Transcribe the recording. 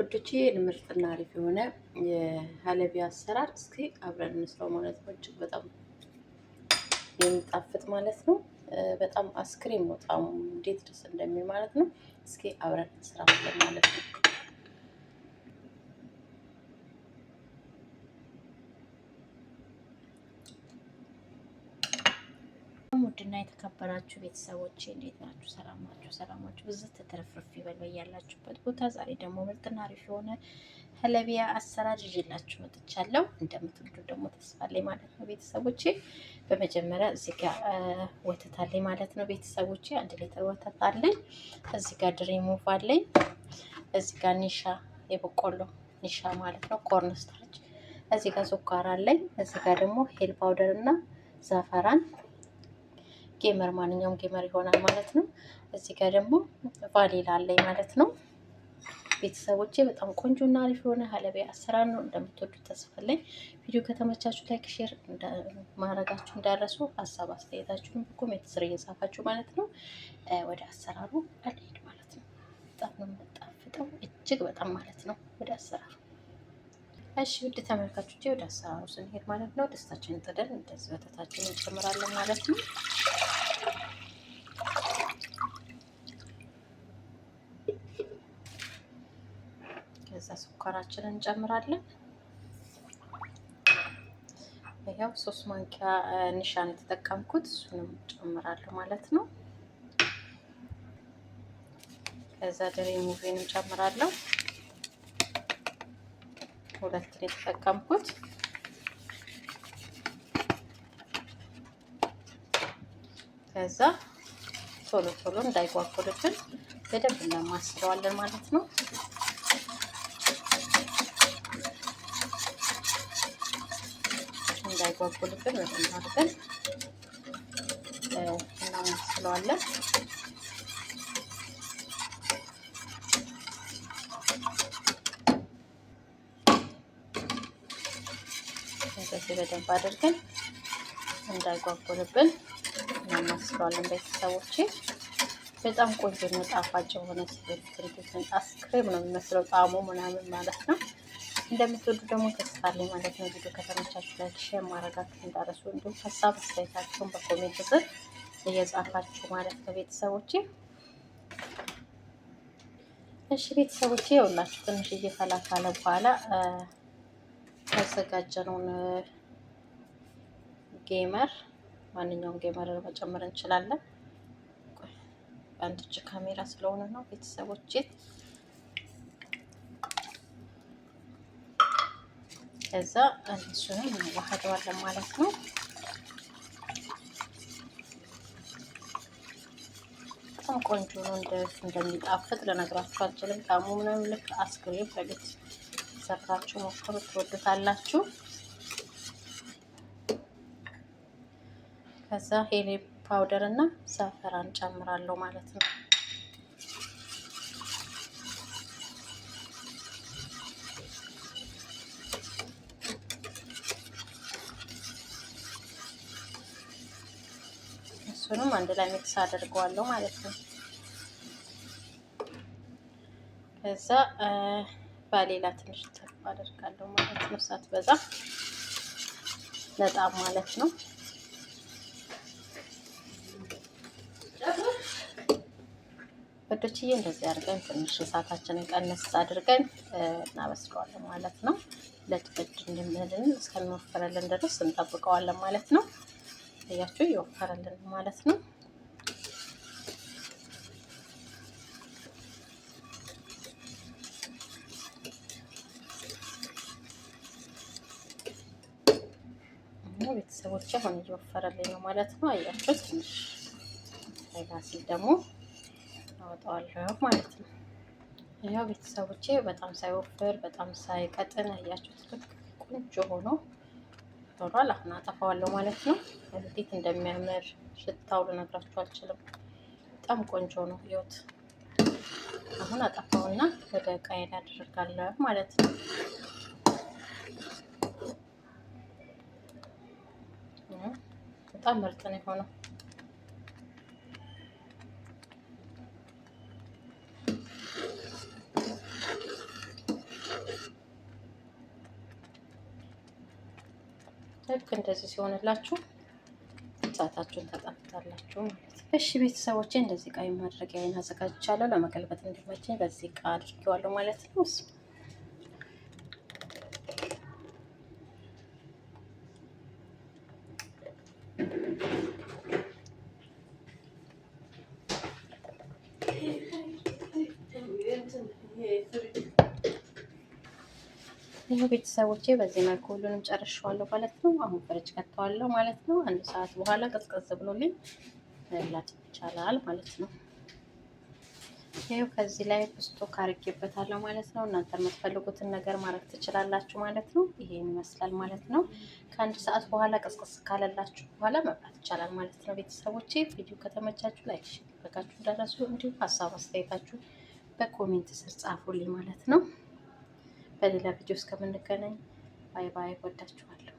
ውዶቼ ምርጥና አሪፍ የሆነ የሀለቢያ አሰራር እስኪ አብረን እንስራው ማለት ነው። እጅግ በጣም የሚጣፍጥ ማለት ነው። በጣም አስክሬም ነው ጣዕሙ እንዴት ደስ እንደሚል ማለት ነው። እስኪ አብረን እንስራለን ማለት ነው። ውድና የተከበራችሁ ቤተሰቦቼ እንዴት ናችሁ? ሰላም ናችሁ? ሰላማችሁ ብዙ ተትረፍርፍ ይበል ያላችሁበት ቦታ። ዛሬ ደግሞ ምርጥና አሪፍ የሆነ ሀለቢያ አሰራር ይዤላችሁ መጥቻለሁ። እንደምትወዱ ደግሞ ተስፋ አለኝ ማለት ነው ቤተሰቦቼ። በመጀመሪያ እዚህ ጋር ወተት አለኝ ማለት ነው ቤተሰቦቼ። 1 ሊትር ወተት አለኝ። እዚህ ጋር ድሬሞቭ አለኝ። እዚህ ጋር ኒሻ የበቆሎ ኒሻ ማለት ነው ኮርን ስታርች። እዚህ ጋር ስኳር አለኝ። እዚህ ጋር ደግሞ ሄል ፓውደር እና ዛፈራን ጌመር ማንኛውም ጌመር ይሆናል ማለት ነው። እዚህ ጋር ደግሞ ቫኒላ አለኝ ማለት ነው ቤተሰቦቼ። በጣም ቆንጆና አሪፍ የሆነ ሀለቢያ አሰራር ነው። እንደምትወዱት ተስፋ አለኝ። ቪዲዮ ከተመቻችሁ ላይክ፣ ሼር ማድረጋችሁ እንዳረሱ፣ ሀሳብ አስተያየታችሁን በኮሜንት ስር እየጻፋችሁ ማለት ነው። ወደ አሰራሩ አልሄድ ማለት ነው። በጣም ነው የምጣፍጠው እጅግ በጣም ማለት ነው። ወደ አሰራሩ እሺ ውድ ተመልካቾቼ ወደ አሰራሩ ስንሄድ ማለት ነው ደስታችንን ጥደን እንደዚህ ወተታችንን እንጨምራለን ማለት ነው። ከዛ ስኳራችንን እንጨምራለን። ይሄው 3 ማንኪያ ኒሻን የተጠቀምኩት እሱንም እንጨምራለሁ ማለት ነው። ከዛ ድሬሞቭን እንጨምራለሁ። 2 የተጠቀምኩት። ከዛ ቶሎ ቶሎ እንዳይጓጉልብን በደንብ እናማስለዋለን ማለት ነው። እንዳይጓጉልብን በደንብ አድርገን እናማስለዋለን። እንደዚህ በደንብ አድርገን እንዳይጓጉልብን እናማስለዋለን ቤተሰቦቼ። በጣም ቆንጆ ነው፣ ጣፋጭ የሆነ ሲበልትን አስክሬም ነው የሚመስለው ጣዕሙ ምናምን ማለት ነው። እንደምትወዱ ደግሞ ተስፋ አለኝ ማለት ነው። ቪዲዮ ከተመቻችሁ ላይክ፣ ሼር ማድረጋችሁ እንዳረሱ፣ እንዲሁም ሀሳብ አስተያየታችሁን በኮሜንት ስር እየጻፋችሁ ማለት ነው ቤተሰቦቼ። እሺ ቤተሰቦቼ ይኸውላችሁ ትንሽ እየፈላ ካለ በኋላ ያዘጋጀነውን ጌመር ማንኛውም ጌመር መጨመር እንችላለን። በአንድ እጅ ካሜራ ስለሆነ ነው ቤተሰቦቼ። ከዛ እሱንም እናዋህደዋለን ማለት ነው። በጣም ቆንጆ ነው። እንደሚጣፍጥ ልነግራችሁ አልችልም። ጣዕሙ ምናምን ልክ አስክሬም በቤት ሰርታችሁ ሞክሩት፣ ትወዱታላችሁ። ከዛ ሄል ፓውደር እና ዛፈራን ጨምራለሁ ማለት ነው። እሱንም አንድ ላይ ሚክስ አድርገዋለሁ ማለት ነው። ከዛ ባሌላ ትንሽ ተፍ አደርጋለሁ ማለት ነው። ሳትበዛ በጣም ማለት ነው። ወዶችዬ እንደዚህ አድርገን ትንሽ እሳታችንን ቀነስ አድርገን እናበስለዋለን ማለት ነው። ለጥፍጥ እንድንልን እስከሚወፈረልን ድረስ እንጠብቀዋለን ማለት ነው። እያችሁ ይወፈረልን ማለት ነው። ቤተሰቦቼ አሁን እየወፈረልኝ ነው ማለት ነው። አያችሁ ትንሽ ሲል ደግሞ አወጣዋለሁ ማለት ነው። ያው ቤተሰቦቼ በጣም ሳይወፍር በጣም ሳይቀጥን አያችሁት ልክ ቆንጆ ሆኖ ሆኗል። አሁን አጠፋዋለሁ ማለት ነው። እንዴት እንደሚያምር ሽታው ልነግራችሁ አልችልም። በጣም ቆንጆ ነው። ይኸውት አሁን አጠፋውና ወደ ዕቃዬ አደርጋለሁ ማለት ነው። በጣም ምርጥ ነው የሆነው። ልክ እንደዚህ ሲሆንላችሁ እሳታችሁን ታጠፉታላችሁ ማለት ነው። እሺ ቤተሰቦቼ እንደዚህ ቃይ ማድረጊያዬን አዘጋጅቻለሁ። ለመገልበጥ እንዲመቸኝ በዚህ እቃ አድርጌዋለሁ ማለት ነው። ይህ ቤተሰቦቼ በዚህ መልኩ ሁሉንም ጨርሼዋለሁ ማለት ነው። አሁን ፍሪጅ ከተዋለሁ ማለት ነው። 1 ሰዓት በኋላ ቀዝቀዝ ብሎልኝ መብላት ይቻላል ማለት ነው። ይሄው ከዚህ ላይ ስቶክ አድርጌበታለሁ ማለት ነው። እናንተ የምትፈልጉትን ነገር ማድረግ ትችላላችሁ ማለት ነው። ይሄን ይመስላል ማለት ነው። ከ1 ሰዓት በኋላ ቀዝቀዝ ካለላችሁ በኋላ መብላት ይቻላል ማለት ነው። ቤተሰቦቼ ቪዲዮ ከተመቻችሁ ላይክ ማድረጋችሁ እንዳትረሱ፣ እንዲሁም ሀሳብ አስተያየታችሁ በኮሜንት ስር ጻፉልኝ ማለት ነው። በሌላ ቪዲዮ እስከምንገናኝ ባይ ባይ። ወዳችኋለሁ።